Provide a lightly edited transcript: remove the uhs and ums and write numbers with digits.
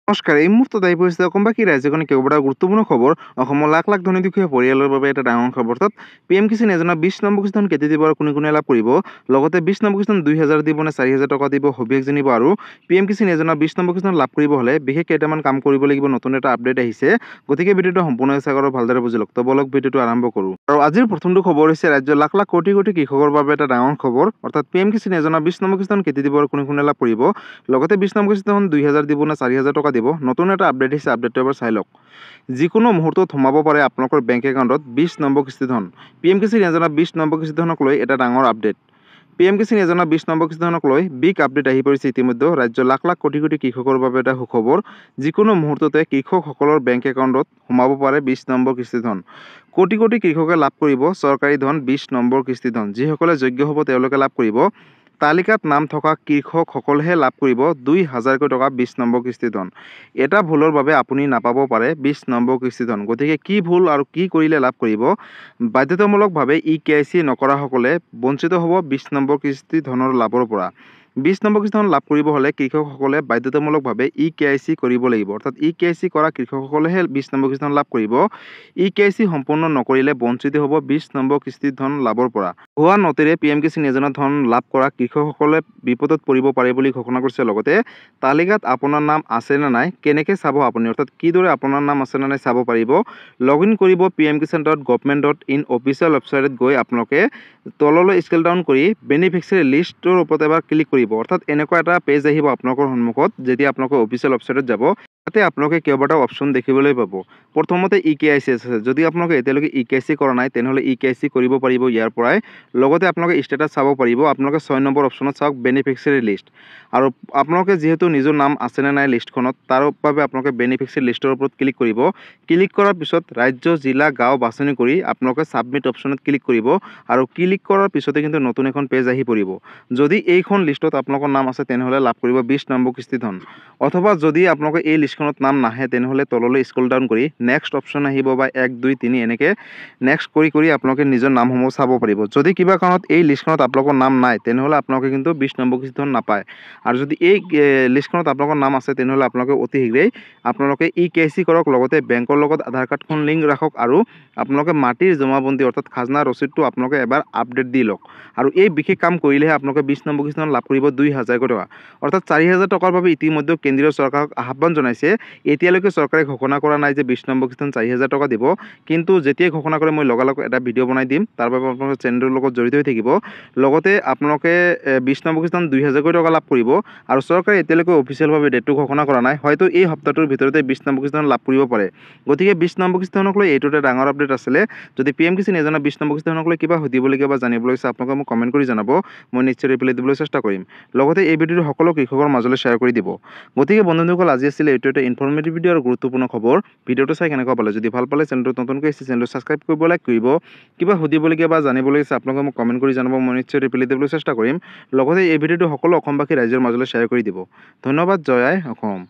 নমস্কাৰ। এই মুহূৰ্তত আহি পৰিছে অসমবাসী ৰাজ্যখনে কেইবাটাও গুৰুত্বপূৰ্ণ খবৰ। অসমৰ লাখ লাখ ধনী দুখীয়া পৰিয়ালৰ বাবে এটা ডাঙৰ খবৰ। অৰ্থাৎ পিএম কিষাণ যোজনা 20 নম্বৰ কিস্তিখন কেতিয়া দিব আৰু কোনে কোনে লাভ কৰিব। লগতে 20 নম্বৰ কিস্তিখন 2,000 দিব নে 4,000 টকা দিব সবিশেষ জানিব। আৰু পিএম কিষাণ যোজনা 20 নম্বৰ কিস্তিখন লাভ কৰিব হ'লে বিশেষ কেইটামান কাম কৰিব লাগিব। নতুন এটা আপডেট আহিছে, গতিকে ভিডিঅ'টো সম্পূৰ্ণ চাওক আৰু ভালদৰে বুজি লওক। তো বলক ভিডিঅ'টো আৰম্ভ কৰোঁ। আৰু আজিৰ প্ৰথমটো খবৰ হৈছে ৰাজ্যৰ লাখ লাখ কোটি কোটি কৃষকৰ বাবে এটা ডাঙৰ খবৰ। অৰ্থাৎ পিএম কিষাণ যোজনা 20 নম্বৰ কিস্তিখন কেতিয়া দিব আৰু কোনে কোনে লাভ কৰিব। লগতে 20 নম্বৰ কিস্তিখন 2,000 দিব নে 4,000 টকা দিব। নতুন এটা আপডেট আহিছে, আপডেটটো এবাৰ চাই লওক। যিকোনো মুহূৰ্তত সোমাব পাৰে আপোনালোকৰ বেংক একাউণ্টত 20 নম্বৰ কিস্তিধন। পিএম কিষাণ যোজনা 20 নম্বৰ কিস্তিধনক লৈ এটা ডাঙৰ আপডেট। পিএম কিষাণ যোজনা 20 নম্বৰ কিস্তিধনক লৈ বিগ আপডেট আহি পৰিছে ইতিমধ্যে। ৰাজ্যৰ লাখ লাখ কোটি কোটি কৃষকৰ বাবে এটা সুখবৰ। যিকোনো মুহূৰ্ততে কৃষকসকলৰ বেংক একাউণ্টত সোমাব পাৰে 20 নম্বৰ কিস্তিধন। কোটি কোটি কৃষকে লাভ কৰিব চৰকাৰী ধন 20 নম্বৰ কিস্তিধন। যিসকলে যোগ্য হ'ব তেওঁলোকে লাভ কৰিব। তালিকাত নাম থকা কৃষকসকলেহে লাভ কৰিব 2,000 টকা 20 নম্বৰ কিস্তিধন। এটা ভুলৰ বাবে আপুনি নাপাব পাৰে 20 নম্বৰ কিস্তিধন। গতিকে কি ভুল আৰু কি কৰিলে লাভ কৰিব। বাধ্যতামূলকভাৱে EKYC নকৰাসকলে বঞ্চিত হ'ব 20 নম্বৰ কিস্তিধনৰ লাভৰ পৰা। 20 নম্বৰ কিস্তিধন লাভ কৰিব হ'লে কৃষকসকলে বাধ্যতামূলকভাৱে EKYC কৰিব লাগিব। অৰ্থাৎ EKYC কৰা কৃষকসকলেহে 20 নম্বৰ কিস্তিধন লাভ কৰিব। EKYC সম্পূৰ্ণ নকৰিলে বঞ্চিত হ'ব 20 নম্বৰ কিস্তিধন লাভৰ পৰা। ভুৱা নোটেৰে পিএম কিষাণ যোজনাৰ ধন লাভ কৰা কৃষকসকলে বিপদত পৰিব পাৰে বুলি ঘোষণা কৰিছে। লগতে তালিকাত আপোনাৰ নাম আছে নে নাই কেনেকৈ চাব আপুনি, অৰ্থাৎ কিদৰে আপোনাৰ নাম আছে নে নাই চাব পাৰিব। লগ ইন কৰিব pmkisan.government.in অফিচিয়েল ৱেবছাইটত গৈ আপোনালোকে তললৈ স্কেল ডাউন কৰি বেনিফিচিয়াৰী লিষ্টৰ ওপৰত এবাৰ ক্লিক কৰিব। অৰ্থাৎ এনেকুৱা এটা পেজ আহিব আপোনালোকৰ সন্মুখত যেতিয়া আপোনালোকে অফিচিয়েল ৱেবছাইটত যাব। তাতে আপোনালোকে কেইবাটাও অপশ্যন দেখিবলৈ পাব। প্ৰথমতে EKYC আছে। যদি আপোনালোকে এতিয়ালৈকে EKYC কৰা নাই তেনেহ'লে EKYC কৰিব পাৰিব ইয়াৰ পৰাই। লগতে আপোনালোকে ষ্টেটাছ চাব পাৰিব। আপোনালোকে 6 নম্বৰ অপশ্যনত চাওক বেনিফিচিয়াৰী লিষ্ট। আৰু আপোনালোকে যিহেতু নিজৰ নাম আছেনে নাই লিষ্টখনত তাৰ বাবে আপোনালোকে বেনিফিচিয়াৰী লিষ্টৰ ওপৰত ক্লিক কৰিব। ক্লিক কৰাৰ পিছত ৰাজ্য জিলা গাঁও বাছনি কৰি আপোনালোকে ছাবমিট অপশ্যনত ক্লিক কৰিব। আৰু ক্লিক কৰাৰ পিছতে কিন্তু নতুন এখন পেজ আহি পৰিব। যদি এইখন লিষ্টত আপোনালোকৰ নাম আছে তেনেহ'লে লাভ কৰিব 20 নম্বৰ কিস্তিধন। অথবা যদি আপোনালোকে এই লিষ্টখনত নাম নাহে তেনেহ'লে তললৈ স্ক্ৰল ডাউন কৰি নেক্সট অপশ্যন আহিব বা 1 2 3 এনেকৈ নেক্সট কৰি আপোনালোকে নিজৰ নামসমূহ চাব পাৰিব। যদি কিবা কাৰণত এই লিষ্টখনত আপোনালোকৰ নাম নাই তেনেহ'লে আপোনালোকে কিন্তু 20 নম্বৰ কিস্তিধন নাপায়। আৰু যদি এই লিষ্টখনত আপোনালোকৰ নাম আছে তেনেহ'লে আপোনালোকে অতি শীঘ্ৰেই আপোনালোকে EKYC কৰক। লগতে বেংকৰ লগত আধাৰ কাৰ্ডখন লিংক ৰাখক। আৰু আপোনালোকে মাটিৰ জমাবন্দী অৰ্থাৎ খাজনা ৰচিদটো আপোনালোকে এবাৰ আপডেট দি লওক। আৰু এই বিশেষ কাম কৰিলেহে আপোনালোকে 20 নম্বৰ কিস্তিধন লাভ কৰিব 2,000 টকা। অৰ্থাৎ 4,000 টকাৰ বাবে ইতিমধ্যে কেন্দ্ৰীয় চৰকাৰক আহ্বান জনাইছে। এতিয়ালৈকে চৰকাৰে ঘোষণা কৰা নাই যে 20 নম্বৰ কিস্তিধন 4,000 টকা দিব। কিন্তু যেতিয়াই ঘোষণা কৰে মই লগালগ এটা ভিডিঅ' বনাই দিম। তাৰ বাবে আপোনালোকে চেনেলটোৰ লগত জড়িত হৈ থাকিব। লগতে আপোনালোকে 20 নম্বৰ কিস্তিধন 2,000 টকা লাভ কৰিব। আৰু চৰকাৰে এতিয়ালৈকে অফিচিয়েলভাৱে ডেটটো ঘোষণা কৰা নাই। হয়তো এই সপ্তাহটোৰ ভিতৰতে 20 নম্বৰ কিস্তিধন লাভ কৰিব পাৰে। গতিকে 20 নম্বৰ কিস্তিধনক লৈ এইটো এটা ডাঙৰ আপডেট আছিলে। যদি পিএম কিষাণ যোজনা 20 নম্বৰ কিস্তিধনক লৈ কিবা সুধিবলগীয়া বা জানিবলগীয়া আছে আপোনালোকে মোক কমেণ্ট কৰি জনাব। মই নিশ্চয় ৰিপ্লাই দিবলৈ চেষ্টা কৰিম। লগতে এই ভিডিঅ'টো সকলো কৃষকৰ মাজলৈ শ্বেয়াৰ কৰি দিব। গতিকে বন্ধুসকল আজি আছিলে এইটো এটা ইনফৰ্মেটিভ ভিডিঅ' আৰু গুৰুত্বপূৰ্ণ খবৰ। ভিডিঅ'টো চাই কেনেকুৱা পালে, যদি ভাল পালে চেনেলটো নতুনকৈ আহিছে চেনেলটো ছাবস্ক্ৰাইব কৰিব, লাইক কৰিব। কিবা সুধিবলগীয়া বা জানিবলগীয়া আছে আপোনালোকে মোক কমেণ্ট কৰি জনাব। মই নিশ্চয় ৰিপ্লাই দিবলৈ চেষ্টা কৰিম। লগতে এই ভিডিঅ'টো সকলো অসমবাসী ৰাইজৰ মাজলৈ শ্বেয়াৰ কৰি দিব। ধন্যবাদ। জয় আই অসম।